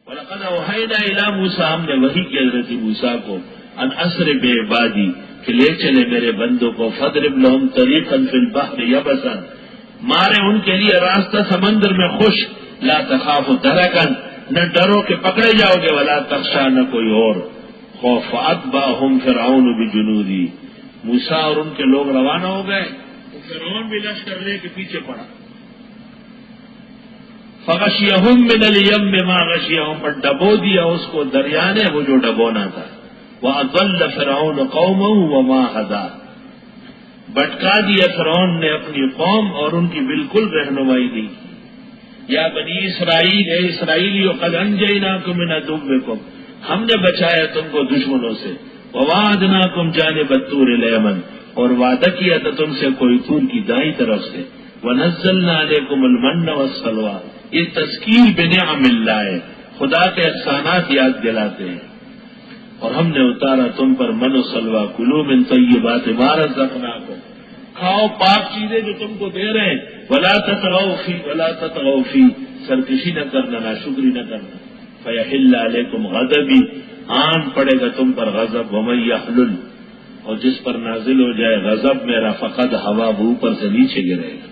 وَلَقَدْ أَوْحَيْنَا إِلَىٰ مُوسَىٰ، ہم نے وحی کی حضرت موسیٰ کو، ان اسر بعبادی، کہ لے چلے میرے بندوں کو، فَاضْرِبْ لَهُمْ طَرِيقًا فِي الْبَحْرِ يَبَسًا، مارے ان کے لیے راستہ سمندر میں خشک، لا تخافوا درکن، نہ ڈرو کہ پکڑے جاؤ گے، ولا تخشا، نہ کوئی اور خوف۔ فَأَتْبَعَهُمْ فِرْعَوْنُ بِجُنُودِهِ، موسیٰ اور ان کے لوگ روانہ ہو گئے تو فرعون بھی لشکر لے کے پیچھے پڑا۔ فغشیہم من الیم ما غشیہم، پر ڈبو دیا اس کو دریا نے وہ جو ڈبونا تھا۔ وَأَضَلَّ فِرْعَوْنُ قَوْمَهُ وَمَا هَدَىٰ، بھٹکا دیا فرعون نے اپنی قوم اور ان کی بالکل رہنمائی نہیں کی۔ یا بنی اسرائیل، اے اسرائیلیو، قد انجیناکم من عدوکم، ہم نے بچایا تم کو دشمنوں سے، ووعدناکم جانب الطور الیمن، اور وعدہ کیا تھا تم سے کوئی طور کی دائیں طرف سے، ونزلنا علیکم المن والسلویٰ، یہ تذکیر بنعم اللہ ہے، خدا کے احسانات یاد دلاتے ہیں۔ اور ہم نے اتارا تم پر من و سلویٰ، کلوا من طیبات ما رزقناکم، کھاؤ پاک چیزیں جو تم کو دے رہے ہیں، ولا تطغوا فی، سرکشی نہ کرنا، ناشکری نہ کرنا، فیحل علیکم غضبی، آن پڑے گا تم پر غضب، ومن یحلل، اور جس پر نازل ہو جائے غضب میرا، فقد ہوا، وہ اوپر سے نیچے گرے گا۔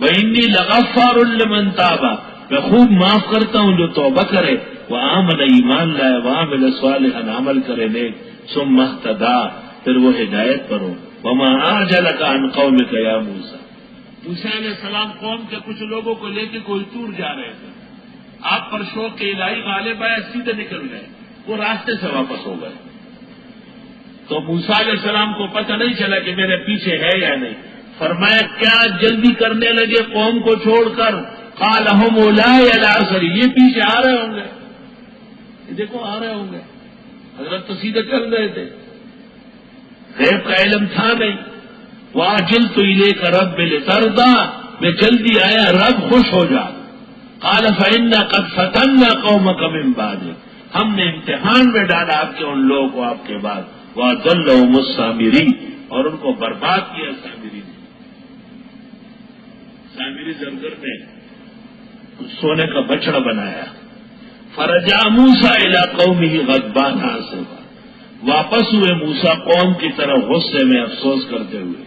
وَإِنِّي لَغَفَّارٌ لِّمَن تَابَ، میں خوب معاف کرتا ہوں جو توبہ کرے، وَآمَنَ، ایمان لائے، وَعَمِلَ صَالِحًا، عمل کرے نیک، ثُمَّ اهْتَدَىٰ، پھر وہ ہدایت پر ہو۔ وَمَا أَعْجَلَكَ عَنْ قَوْمِكَ يَا مُوسَىٰ، موسیٰ علیہ السلام قوم کے کچھ لوگوں کو لے کے کوئی طور جا رہے تھے، آپ پر شوق الہی غالب آیا، سیدھے نکل گئے، وہ راستے سے واپس ہو گئے۔ تو موسیٰ علیہ السلام کو پتہ نہیں چلا کہ میرے پیچھے ہے یا نہیں، فرمایا کیا جلدی کرنے لگے قوم کو چھوڑ کر، قال هم اولئک الاثر، یہ پیچھے آ رہے ہوں گے، یہ دیکھو آ رہے ہوں گے، حضرت تو سیدھے چل رہے تھے، غیب کا علم تھا نہیں۔ وَعَجِلْتُ إِلَيْكَ رَبِّ لِتَرْضَىٰ، میں جلدی آیا رب خوش ہو جا۔ قال فَإِنَّا قَدْ فَتَنَّا قَوْمَكَ مِن بَعْدِكَ، ہم نے امتحان میں ڈالا آپ کے ان لوگوں کو آپ کے بعد، وَأَضَلَّهُمُ السَّامِرِي، اور ان کو برباد کیا سامری نے۔ سامری زرگر نے سونے کا بچڑا بنایا۔ فرجع موسیٰ الی قومہ غضبان آسفا، واپس ہوئے موسیٰ قوم کی طرف غصے میں افسوس کرتے ہوئے۔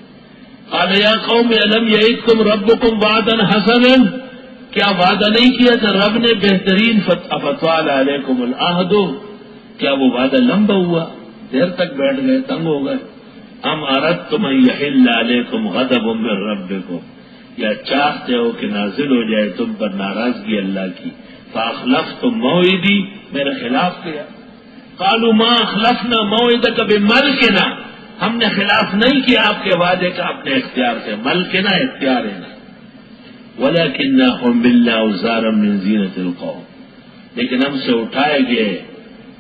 قال یا قوم الم یعدکم ربکم وعدا حسنا، کیا وعدہ نہیں کیا تھا رب نے بہترین، فطال علیکم العہد، کیا وہ وعدہ لمبا ہوا، دیر تک بیٹھ گئے، تنگ ہو گئے؟ ام اردتم ان یحل علیکم غضب من ربکم، یا چاہتے ہو کہ نازل ہو جائے تم پر ناراضگی اللہ کی، فاخلفتم موعدی، میرے خلاف کیا۔ قالوا ما اخلفنا موعدک بملکنا، ہم نے خلاف نہیں کیا آپ کے وعدے کا اپنے اختیار سے، ملکنا اختیار ہے نا، ولکننا حملنا اوزارا من زینۃ القوم، لیکن ہم سے اٹھائے گئے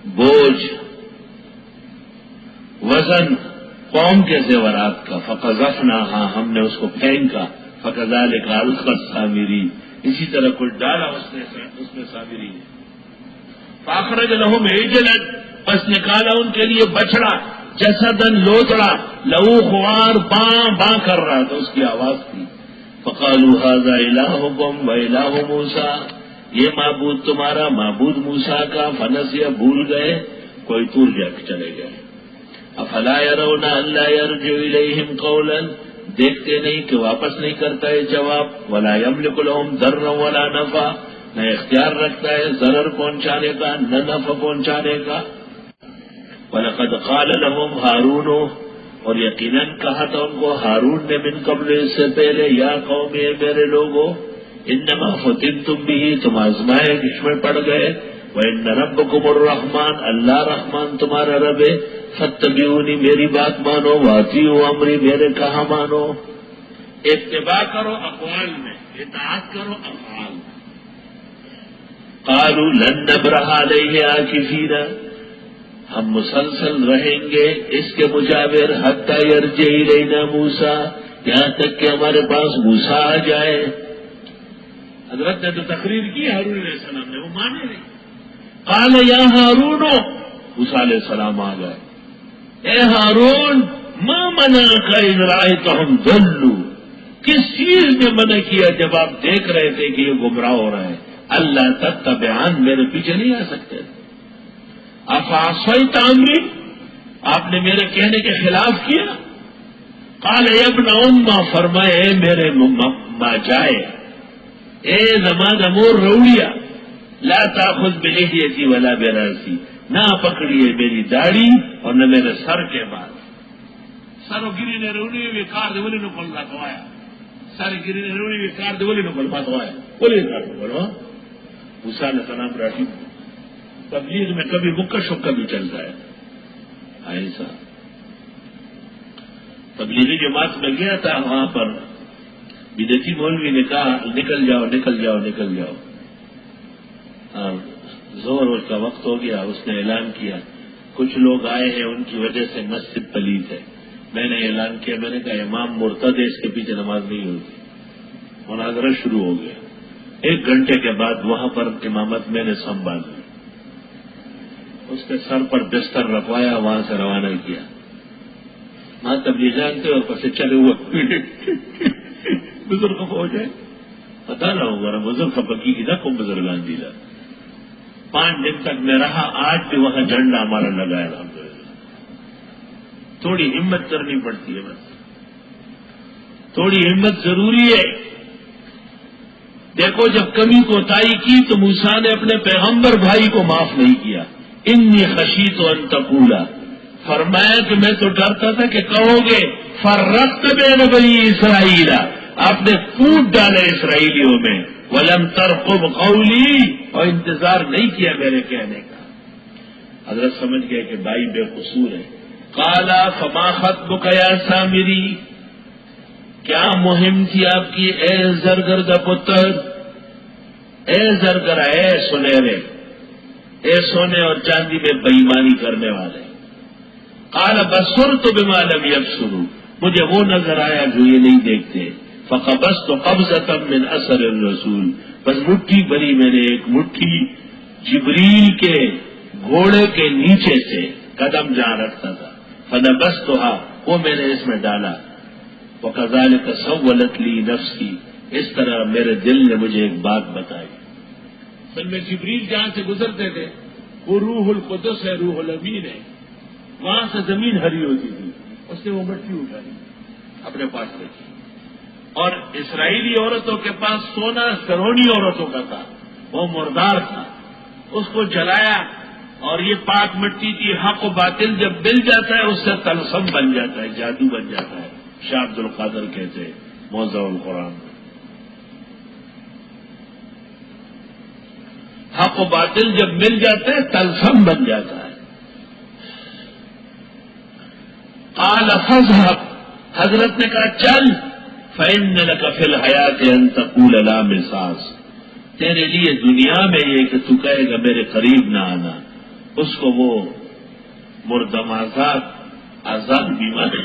بوجھ، وزن قوم کے زیورات کا، فقذفناها، ہم نے اس کو پھینکا، فکذالک القی السامری، اسی طرح کچھ ڈالا اس میں سامری نے۔ فاخرج لهم عجلا، پس نکالا ان کے لیے بچڑا، جسدن لوتڑا، لہو خوار، باں باں کر رہا تھا، اس کی آواز تھی۔ فقالوا هذا الہکم و الہ موسیٰ، یہ معبود تمہارا معبود موسیٰ کا، فنسیا، بھول گئے، کوئی طور جا کے چلے گئے۔ افلا يرون الا يرجع الیہم قولا، دیکھتے نہیں کہ واپس نہیں کرتا ہے جواب، ولا یملک لهم ضرا ولا نفع، نہ اختیار رکھتا ہے ضرر پہنچانے کا نہ نفع پہنچانے کا۔ وَلَقَدْ قَالَ لَهُمْ هَارُونُ، اور یقیناً کہا تھا ان کو ہارون نے من قبل، اس سے پہلے، یا قوم، میرے لوگوں، انما فتنتم به، تم آزمائے جس میں پڑ گئے، وَإِنَّ رَبَّكُمُ الرَّحْمَٰنُ، اللہ رحمان تمہارا رب ہے، فَاتَّبِعُونِی، میری بات مانو، وَأَطِیعُوا أَمْرِی، میرے کہا مانو، اتباع کرو اقوال میں، اطاعت کرو افعال میں۔ قالوا لن نبرح علیہ عاکفین، ہم مسلسل رہیں گے اس کے مجاور، حتی یرجع الینا موسیٰ، یہاں تک کہ ہمارے پاس موسیٰ آ جائے۔ حضرت نے تو تقریر کی ہارون علیہ السلام نے، وہ مانے نہیں۔ قال یا ہارون، موسیٰ علیہ السلام آ گئے، اے ہارون، ما منعک اذ رأیتہم ضلوا، کس چیز نے منع کیا جب آپ دیکھ رہے تھے کہ یہ گمراہ ہو رہا ہے؟ اللہ تتبعان، میرے پیچھے نہیں آ سکتے. افعصیت امری، آپ نے میرے کہنے کے خلاف کیا. قال یا ابن امہ، فرمائے اے میرے ماں جائے، اے زمان امور روڑیا، لا تاخذ بلحیتی ولا براسی، نہ پکڑیے میری داڑھی اور نہ میرے سر کے بال. سر گری نے روڑی ہوئی کار دے بولے نو کھولنا کھوایا، سر گری نے روڑی ہوئی کار دے بولے نو کھولنا کھوایا، بولے کار بولو. موسیٰ علیہ السلام راٹھی تبلیغ میں کبھی مکہ شکہ بھی چلتا ہے. ایسا تبلیغی جماعت میں گیا تھا، وہاں پر بدعتی مولوی نے کہا نکل جاؤ نکل جاؤ نکل جاؤ. اور زور کا وقت ہو گیا، اس نے اعلان کیا کچھ لوگ آئے ہیں ان کی وجہ سے مسجد پلید ہے. میں نے اعلان کیا، میں نے کہا امام مرتد ہے، اس کے پیچھے نماز نہیں ہوگی. مناظرہ شروع ہو گیا. 1 گھنٹے کے بعد وہاں پر امامت میں نے سنبھال لی، اس کے سر پر بستر رکھوایا، وہاں سے روانہ کیا. ماں تبلیغ جانتے اور پسے چلے ہوئے بزرگ ہو جائے پتا نہ ہوگا بزرگ کا پکی کی نہ کم بزرگان دیلا. 5 دن تک میں رہا، آج بھی وہاں جھنڈا ہمارا لگا ہے. الحمدللہ تھوڑی ہمت کرنی پڑتی ہے، بس تھوڑی ہمت ضروری ہے. دیکھو جب کمی کوتاہی کی تو موسیٰ نے اپنے پیغمبر بھائی کو معاف نہیں کیا. انی خشیت ان تقولا، فرمایا کہ میں تو ڈرتا تھا کہ کہو گے فرقت بین بنی اسرائیل، آپ نے کوٹ ڈالے اسرائیلیوں میں، ولم ترقب قولی، اور انتظار نہیں کیا میرے کہنے کا. حضرت سمجھ گئے کہ بھائی بے قصور ہے. قالا فما خطبک یا سامری، کیا مہم تھی آپ کی اے زرگر کا پتر، اے زرگر، اے سنہرے، اے سونے اور چاندی میں بےایمانی کرنے والے. قال بصرت بما لم يبصروا، مجھے وہ نظر آیا جو یہ نہیں دیکھتے. فقبضت قبضة من اثر الرسول، بس مٹھی بھری میں نے ایک مٹھی جبریل کے گھوڑے کے نیچے سے قدم جہاں رکھتا تھا. فنبذتها، وہ میں نے اس میں ڈالا. وَكَذَلِكَ سَوَّلَتْ لِي نَفْسِي، اس طرح میرے دل نے مجھے ایک بات بتائی. اصل میں جبریل جہاں سے گزرتے تھے وہ روح القدس ہے، روح الامین ہے، وہاں سے زمین ہری ہوتی تھی. اس نے وہ مٹی اٹھائی اپنے پاس رکھی. اور اسرائیلی عورتوں کے پاس سونا سرونی عورتوں کا تھا، وہ مردار تھا، اس کو جلایا. اور یہ پاک مٹی کی حق و باطل جب مل جاتا ہے اس سے طلسم بن جاتا ہے، جادو بن جاتا ہے. شاہ عبد القادر کہتے ہیں موضوع القرآن، حق و باطل جب مل جاتے ہیں طلسم بن جاتا ہے. قال فاذهب، حضرت نے کہا چل. فإن لك في الحياة أن تقول لا مساس، تیرے لیے دنیا میں یہ کہ تو کہے گا میرے قریب نہ آنا. اس کو وہ مردم آزاد بیماری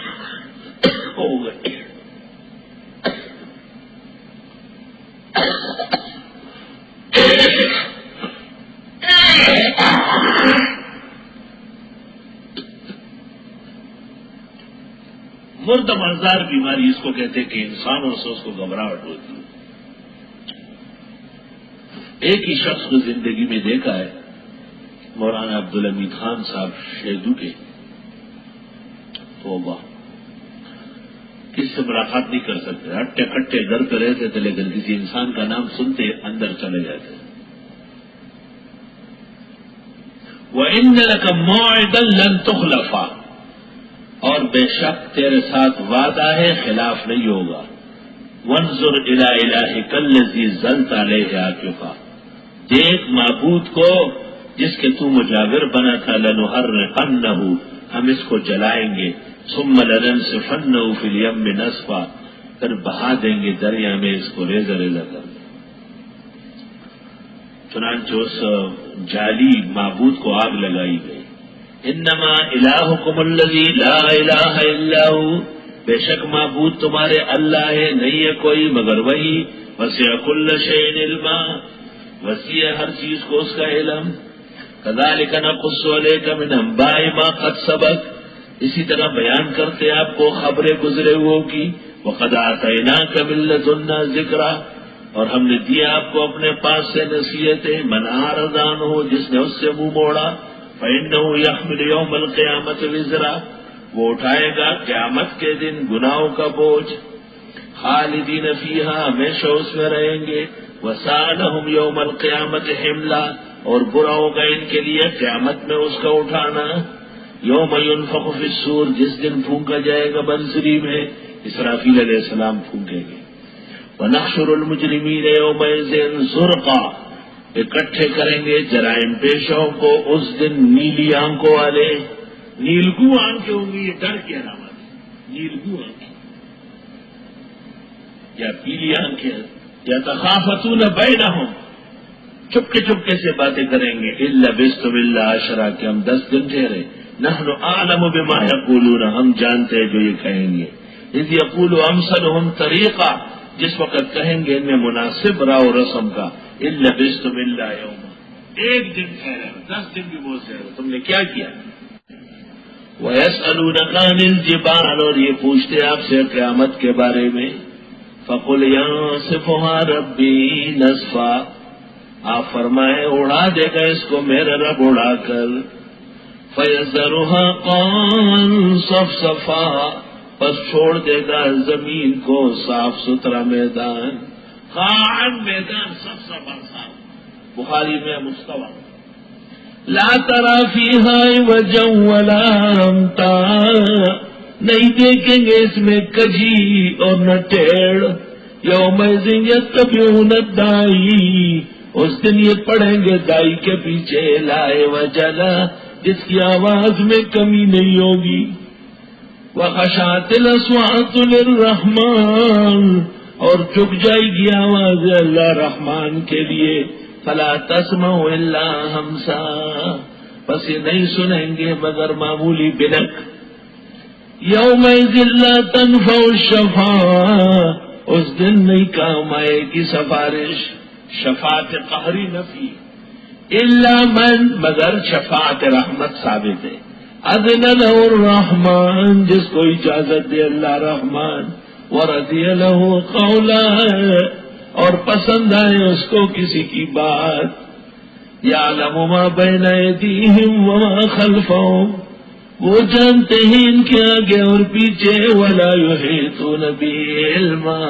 ہو گئی. مردم آزار بیماری اس کو کہتے کہ انسانوں سے اس کو گھبراہٹ ہوتی ہے. ایک ہی شخص کو زندگی میں دیکھا ہے، مولانا عبدالحمید خان صاحب شیدو کے. توبہ، کس سے ملاقات نہیں کر سکتے، ہٹے کٹے گھر پہ رہتے تھے، لیکن کسی انسان کا نام سنتے اندر چلے جاتے. وَإِنَّ لَكَ مَوْعِدًا لَن تُخْلَفَ، اور بے شک تیرے ساتھ وعدہ ہے خلاف نہیں ہوگا. وَانظُرْ إِلَىٰ إِلَٰهِكَ الَّذِي ظَلْتَ عَلَيْهِ عَاكِفًا، دیکھ معبود کو جس کے تو مجاور بنا تھا. لَنُحَرِّقَنَّهُ، ہم اس کو جلائیں گے. ثُمَّ لَنَنسِفَنَّهُ فِي الْيَمِّ نَسْفًا، پھر بہا دیں گے دریا میں اس کو ریزہ ریزہ کر. چنانچہ اس جعلی معبود کو آگ لگائی گئی. انما الہکم الذی لا الہ الا ہو، بے شک معبود تمہارے اللہ ہے، نہیں ہے کوئی مگر وہی. وسع کل شیء علما، وسیع ہر چیز کو اس کا علم. کذالک نقص علیک من انباء ما قد سبق، اسی طرح بیان کرتے آپ کو خبریں گزرے ہوئے کی. وقد آتیناک من لدنا ذکرا، اور ہم نے دیا آپ کو اپنے پاس سے نصیحتیں، من اعرض عنہ، جس نے اس سے منہ موڑا، فإنہ یحمل یوم القیامت وزرا، وہ اٹھائے گا قیامت کے دن گناہوں کا بوجھ، خالدین فیہا، ہمیشہ اس میں رہیں گے، وساء لہم یوم القیامت حملا، اور برا ہوگا ان کے لیے قیامت میں اس کا اٹھانا، یوم ینفخ فی الصور، جس دن پھونکا جائے گا بنسری میں، اسرافیل علیہ السلام پھونکیں گے، وَنَحْشُرُ الْمُجْرِمِينَ يَوْمَئِذٍ زُرْقًا، اکٹھے کریں گے جرائم پیشوں کو اس دن نیلی آنکھوں والے، نیلگو آنکھیں ہوں گی، یہ ڈر کی علامت ہے، نیلگو آنکھیں یا پیلی آنکھیں، یا تخافتون بینہم، چپکے سے باتیں کریں گے، الا لبثتم الا عشرا، کہ ہم 10 دن ٹھہرے، نحن اعلم بما یقولون، ہم جانتے ہیں جو یہ کہیں گے، اذ یقول امثلهم طریقہ، جس وقت کہیں گے ان میں مناسب راہ و رسم کا، الا لبثتم الا یوما، ایک دن ٹھہرے، 10 دن بھی بہت سے تم نے کیا کیا؟ وَيَسْأَلُونَكَ عَنِ الْجِبَالِ، اور یہ پوچھتے آپ سے قیامت کے بارے میں، فَقُلْ يَنسِفُهَا رَبِّي نَسْفًا، آپ فرمائے اڑا دے گا اس کو میرا رب اڑا کر، فَيَذَرُهَا قَاعًا صَفْصَفًا، پس چھوڑ دے گا زمین کو صاف ستھرا میدان، قاعًا میدان، صفصفا صاف، بخاری میں مستوی، لا ترى فيها عوجا ولا امتا، نہیں دیکھیں گے اس میں کجی اور نہ ٹیڑھ، یومئذ یتبعون الداعی، اس دن یہ پڑھیں گے دائی کے پیچھے، لا عوج لہ، جس کی آواز میں کمی نہیں ہوگی، وخشعت الاصوات للرحمن، اور جھک جائے گی آواز اللہ رحمان کے لیے، فلا تسمع الا ہمسا، بس یہ نہیں سنیں گے مگر معمولی بنک، یومئذ لا تنفع الشفاعہ، اس دن نہیں کام آئے گی سفارش، شفاعت قہری نفی، الا من، مگر شفاعت رحمت ثابت ہے، اذن لہ الرحمن، جس کو اجازت دے اللہ رحمان، ورضی لہ قولا، اور پسند آئے اس کو کسی کی بات، یعلم ما بین ایدیہم وما خلفہم، وہ جانتے ہیں ان کے آگے اور پیچھے، ولا یحیطون بہ علما،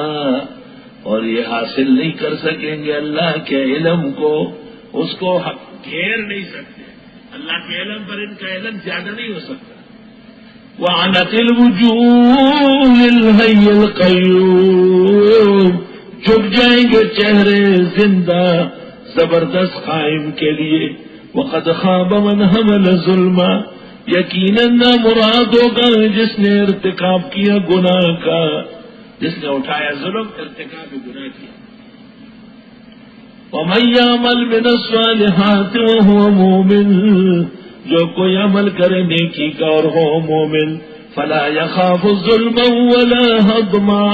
اور یہ حاصل نہیں کر سکیں گے اللہ کے علم کو، اس کو گھیر نہیں سکتے، اللہ کے علم پر ان کا علم زیادہ نہیں ہو سکتا، وعنت الوجوہ للحی القیوم، جھک جائیں گے چہرے زندہ زبردست قائم کے لیے، وقد خاب من حمل ظلما، یقیناً مراد ہوگا جس نے ارتکاب کیا گناہ کا، جس نے اٹھایا ظلم، ارتکاب گناہ کیا، ومن یعمل من الصالحات وهو مومن، جو کوئی عمل کرے نیکی کا اور ہو مومن، فلا یخاف ظلما ولا ہضما،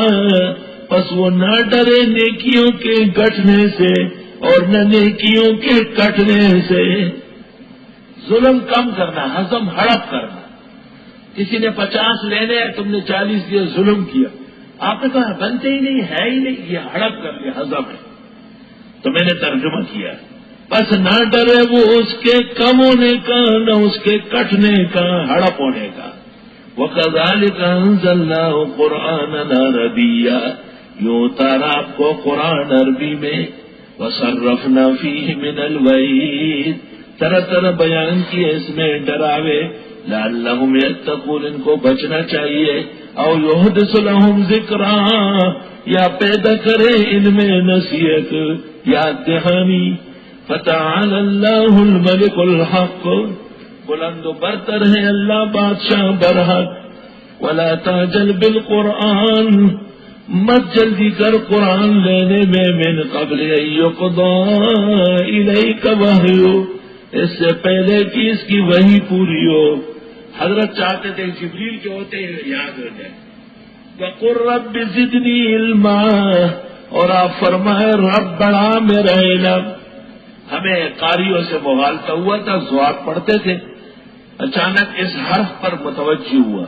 پس وہ نہ ڈرے نیکیوں کے گٹنے سے اور نہ نیکیوں کے کٹنے سے، ظلم کم کرنا، ہضم ہڑپ کرنا، کسی نے 50 لینے تم نے 40 دیے، ظلم کیا، آپ نے کہا بنتے ہی نہیں، ہے ہی نہیں، یہ ہڑپ کر لیا، ہضم ہے، تو میں نے ترجمہ کیا، بس نہ ڈرے وہ اس کے کم ہونے کا نہ اس کے کٹنے کا، ہڑپ ہونے کا، وَكَذَلِكَ أَنزَلْنَاهُ قُرْآنًا عَرَبِيًّا، یوں اتارا آپ کو قرآن عربی میں، وَصَرَّفْنَا فِيهِ مِنَ الْوَعِيدِ، طرح طرح بیان کیے اس میں ڈراوے، لعلہم یتقون، ان کو بچنا چاہیے، او یحدث لہم ذکرا، یا پیدا کرے ان میں نصیحت، یاد دہانی، فتعالی اللہ الملک الحق، بلند و برتر ہے اللہ بادشاہ برحق، ولا تعجل بالقرآن، مت جلدی کر قرآن لینے میں، من قبل ان یقضی الیک وحی، اس سے پہلے کہ اس کی وحی پوری ہو، حضرت چاہتے تھے جبریل کے ہوتے ہی یاد ہو جائے، وقل رب زدنی علما، اور آپ فرمائے رب بڑھا میرا علم، ہمیں قاریوں سے مغالطہ ہوا تھا، زوات پڑھتے تھے، اچانک اس حرف پر متوجہ ہوا،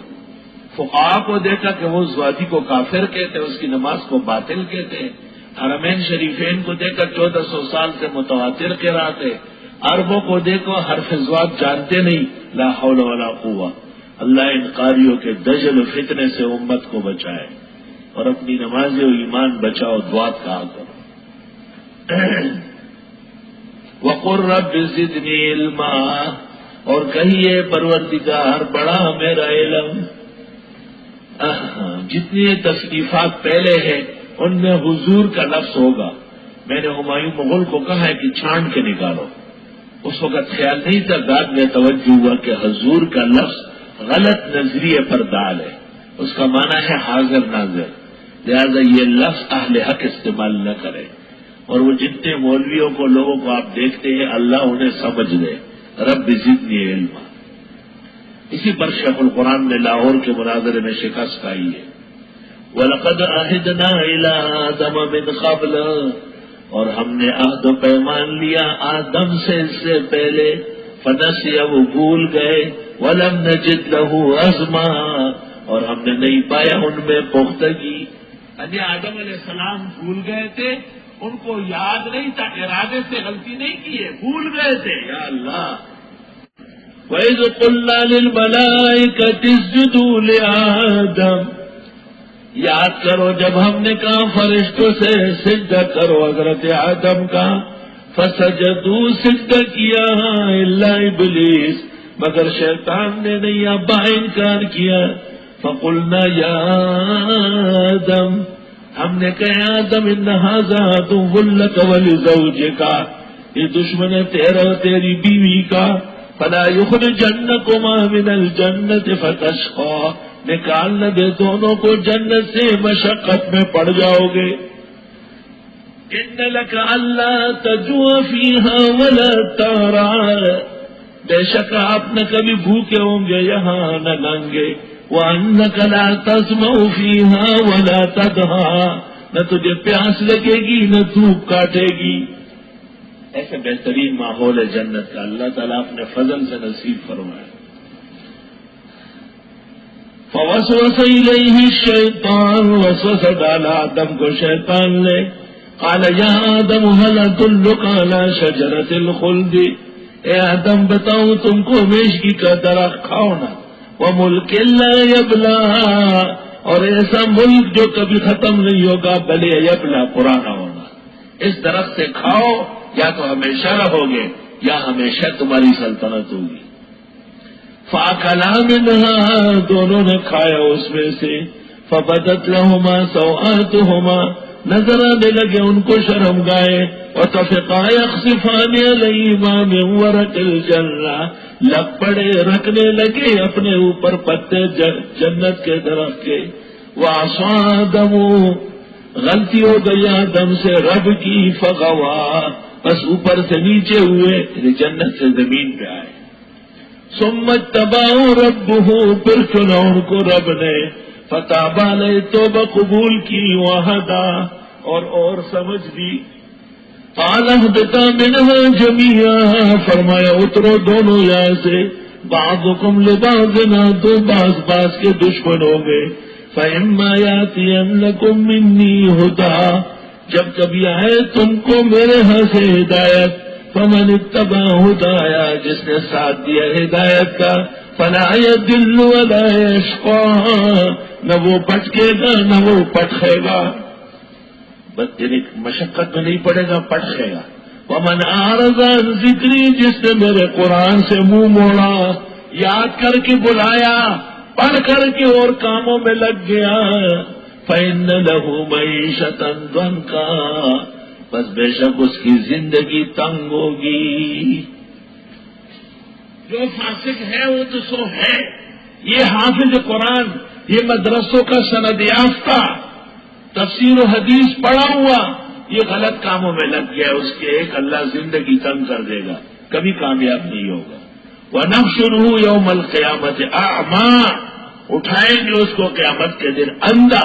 فقہاء کو دیکھا کہ وہ زوادی کو کافر کہتے، اس کی نماز کو باطل کہتے ہیں، حرمین شریفین کو دیکھا 1400 سال سے متواتر قرات ہے. عربوں کو دیکھو حرف ضاد جانتے نہیں. لا حول ولا قوہ. اللہ ان قاریوں کے دجل و فتنے سے امت کو بچائے اور اپنی نماز و ایمان بچاؤ. دعات کہا کرو. وقل رب زدنی علما، اور کہیے پروردگار بڑا میرا علم. جتنی تصنیفات پہلے ہیں ان میں حضور کا لفظ ہوگا. میں نے ہمایوں مغل کو کہا ہے کہ چھان کے نکالو. اس وقت خیال نہیں تھا، بعد میں توجہ ہوا کہ حضور کا لفظ غلط نظریے پر دال ہے. اس کا معنی ہے حاضر ناظر، لہذا یہ لفظ اہل حق استعمال نہ کرے. اور وہ جتنے مولویوں کو لوگوں کو آپ دیکھتے ہیں اللہ انہیں سمجھ دے. رب زدنی علما. اسی پر شیخ القرآن نے لاہور کے مناظرے میں شکست آئی ہے. وَلَقَدْ عَهِدْنَا إِلَىٰ آدَمَ مِنْ قَبْلُ، اور ہم نے عہد و پیمان لیا آدم سے اس سے پہلے. فَنَسِيَ، وہ بھول گئے. وَلَمْ نَجِدْ لَهُ عَزْمًا، اور ہم نے نہیں پایا ان میں پختگی. یعنی آدم علیہ السلام بھول گئے تھے، ان کو یاد نہیں تھا، ارادے سے غلطی نہیں کی ہے، بھول گئے تھے. یا اللہ. وَإِذْ قُلْنَا لِلْمَلَائِكَةِ اسْجُدُوا لِآدَمَ، یاد کرو جب ہم نے کہا فرشتوں سے سجدہ کرو حضرت آدم کا. فسجدوا، سجدہ کیا الا ابلیس، مگر شیطان نے نہیں، ابا انکار کیا. فقلنا یا آدم، ہم نے کہا آدم ان ھذا عدو لک ولزوجک، یہ دشمن ہے تیرا اور تیری بیوی کا. فلا یخرجنکما من الجنت فتشقى، نکال نہ دے دونوں کو جنت سے، مشقت میں پڑ جاؤ گے. ان لک الا تجوع فیہا ولا تعری، بے شک آپ نہ کبھی بھوکے ہوں گے یہاں نہ ننگے. وانک لا تظمأ فیہا ولا تضحى، نہ تجھے پیاس لگے گی نہ دھوپ کاٹے گی. ایسے بہترین ماحول ہے جنت کا، اللہ تعالیٰ اپنے فضل سے نصیب فرمائے. فوسوس الیہ الشیطان، وسوسہ ڈالا آدم کو شیطان نے. قال یا آدم هل ادلک علی شجرۃ الخلد، اے آدم بتاؤں تم کو ہمیشگی کا درخت کھاؤ نا. وملک لا یبلی، اور ایسا ملک جو کبھی ختم نہیں ہوگا، بلے یبلی، پرانا ہونا. اس درخت سے کھاؤ، یا تو ہمیشہ رہو گے یا ہمیشہ تمہاری سلطنت ہوگی. فَأَكَلَا مِنْهَا، دونوں نے کھایا اس میں سے. فَبَدَتْ لَهُمَا سَوْآتُهُمَا، نظر آنے لگے ان کو شرم گائے. وَطَفِقَا يَخْصِفَانِ عَلَيْهِمَا مِنْ وَرَقِ الْجَنَّةِ، لگ پڑے رکھنے لگے اپنے اوپر پتے جنت کے درخت کے. وَعَصَىٰ آدَمُ، غلطی ہو گئی آدم سے رب کی. فغوا، بس اوپر سے نیچے ہوئے، جنت سے زمین پہ آئے. ثم اتبعہ ربہ، پھر چنا ان کو رب نے. فتاب علیہ، توبہ قبول کی. وہدا، اور سمجھ دی. قال اہبطا منہا جمیعا، فرمایا اترو دونوں یہاں سے. بعضکم لبعض عدو، بعض کے دشمن ہوں گے. فَإِمَّا يَأْتِيَنَّكُم مِّنِّي هُدًى، جب کبھی آئے تم کو میرے ہاں سے ہدایت. فَمَنِ اتَّبَعَ هُدَايَ، جس نے ساتھ دیا ہدایت کا. فَلَا يَضِلُّ وَلَا يَشْقَىٰ، نہ وہ بھٹکے گا نہ وہ پٹکے گا. بس یعنی مشقت میں نہیں پڑے گا، پٹکے گا. وَمَنْ أَعْرَضَ عَنْ ذِكْرِي، جس نے میرے قرآن سے منہ موڑا، یاد کر کے بلایا، پڑھ کر کے اور کاموں میں لگ گیا. فَإِنَّ لَهُ مَعِيشَةً ضَنكًا، بس بے شک اس کی زندگی تنگ ہوگی. جو فاسق ہے وہ تو سو ہے. یہ حافظ قرآن، یہ مدرسوں کا سند یافتہ، تفسیر و حدیث پڑھا ہوا، یہ غلط کاموں میں لگ گیا، اس کے ایک اللہ زندگی تنگ کر دے گا، کبھی کامیاب نہیں ہوگا. وَنَحْشُرُهُ يَوْمَ الْقِيَامَةِ أَعْمَىٰ، اٹھائیں گے اس کو قیامت کے دن اندھا.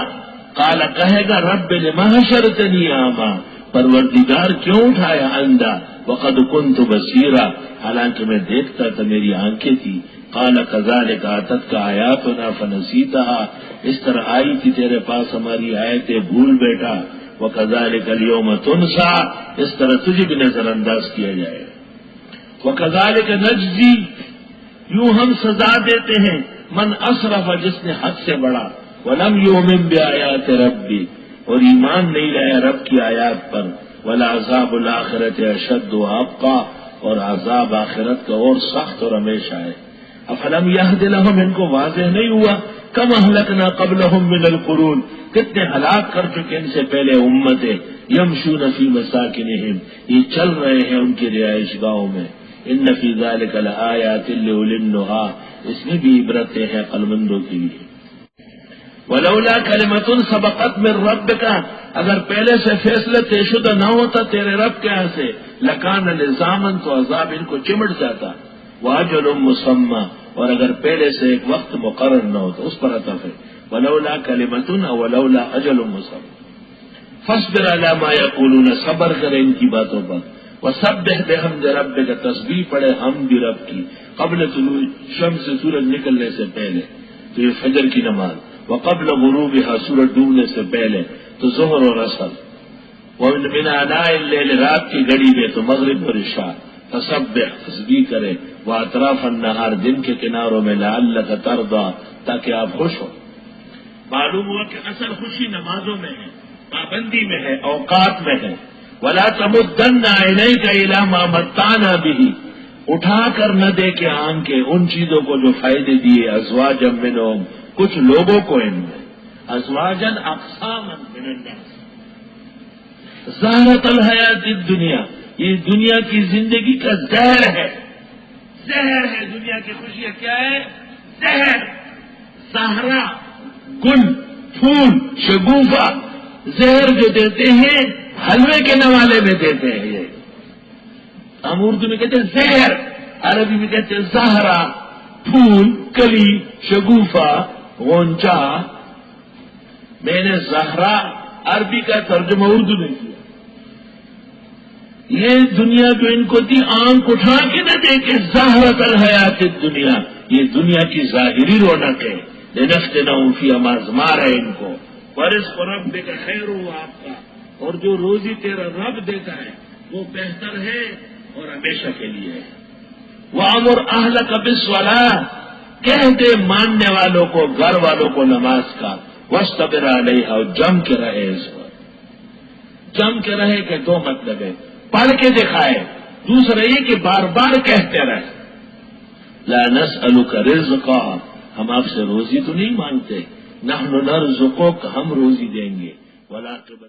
قال، کہے گا رب لما حشرتنی اعمیٰ، پروردگار کیوں اٹھایا اندھا. وقد كنت بصیرا، حالانکہ میں دیکھتا تھا، میری آنکھیں تھی. قال كذلك اتتك آیاتنا فنسیتها، اس طرح آئی تھی تیرے پاس ہماری آیتیں، بھول بیٹا. وَكَذَلِكَ الْيَوْمَ تُنْسَى، اس طرح تجھے بھی نظر انداز کیا جائے گا. وَكَذَلِكَ نَجْزِي، یوں ہم سزا دیتے ہیں من اسرف، جس نے حد سے بڑھا، وَلَمْ يُؤْمِن بِآيَاتِ رَبِّهِ، اور ایمان نہیں لایا رب کی آیات پر، وَلَعَذَابُ الْآخِرَةِ أَشَدُّ وَأَبْقَىٰ، اور عذاب آخرت کا اور سخت اور ہمیشہ ہے. افلم یہد لہم، ان کو واضح نہیں ہوا، کم اہلکنا قبلہم من القرون، کتنے ہلاک کر چکے ان سے پہلے امتیں، یمشون فی مساکنہم، یہ چل رہے ہیں ان کی رہائش گاہوں میں. ان فی ذلک لآیات لأولی النہی، اس میں بھی عبرتیں ہیں عقلمندوں کے لیے. ولولا کلمۃ سبقت من ربک، اگر پہلے سے فیصلہ طے شدہ نہ ہوتا تیرے رب کے یہاں سے، لکان لزاما، تو عذاب ان کو چمٹ جاتا. واجل مسمى، اور اگر پہلے سے ایک وقت مقرر نہ ہوتا، اس پر عطف ہے. ولولا کلمۃ او ولولا اجل مسمى. فاصبر علی ما یقولون، صبر کرے ان کی باتوں پر. وسبح بحمد ربک، تسبیح پڑھے حمد رب کی، قبل طلوع شمس، سورج نکلنے سے پہلے تو یہ فجر کی نماز، وقبل غروبها، سورج ڈوبنے سے پہلے تو ظہر اور عصر، ومن آناء اللیل، رات کی گھڑی میں تو مغرب اور عشاء. فسبح، تسبیح کرے، واطراف النہار، دن کے کناروں میں، لعلک ترضی، تاکہ آپ خوش ہو. معلوم ہوا کہ اصل خوشی نمازوں میں ہے، پابندی میں ہے، اوقات میں ہے. ولا تمدن عینیک الی ما متعنا به، اٹھا کر نہ دیکھے آنکھیں ان چیزوں کو جو فائدے دیے، ازواجا منہم، کچھ لوگوں کو ان میں، ازواجا اقساما من الناس. زہرۃ الحیات الدنیا، یہ دنیا کی زندگی کا زہر ہے، زہر ہے. دنیا کی خوشیاں کیا ہے؟ زہر. زہرا، گل، پھول، شگوفہ، زہر جو دیتے ہیں حلوے کے نوالے میں دیتے ہیں. یہ ہم اردو میں کہتے ہیں زہر، عربی میں کہتے ہیں زہرا، پھول، کلی، شگوفہ، غنچہ. میں نے زہرا عربی کا ترجمہ اردو میں کیا. یہ دنیا جو ان کو دی، آنکھ اٹھا کے نہ دیکھے، زہرۃ الحیات الدنیا، یہ دنیا کی ظاہری رونق ہے. لنفتنہم فیہا، آزما ہے ان کو. ورزق ربک خیر، ہوا آپ کا، اور جو روزی تیرا رب دیتا ہے وہ بہتر ہے اور ہمیشہ کے لیے ہے. وَأَمُرْ أَهْلَكَ بِالصَّلَاةِ، کہہ دے ماننے والوں کو، گھر والوں کو نماز کا. وَاصْطَبِرْ عَلَيْهَا، اور جم کے رہے اس پر. جم کے رہے کہ دو مطلب ہے، پڑھ کے دکھائے، دوسرا یہ کہ بار بار کہتے رہے. لَا نَسْأَلُكَ رِزْقًا، ہم آپ سے روزی تو نہیں مانگتے، نحن نرزقک، ہم روزی دیں گے. وَالْعَاقِبَةُ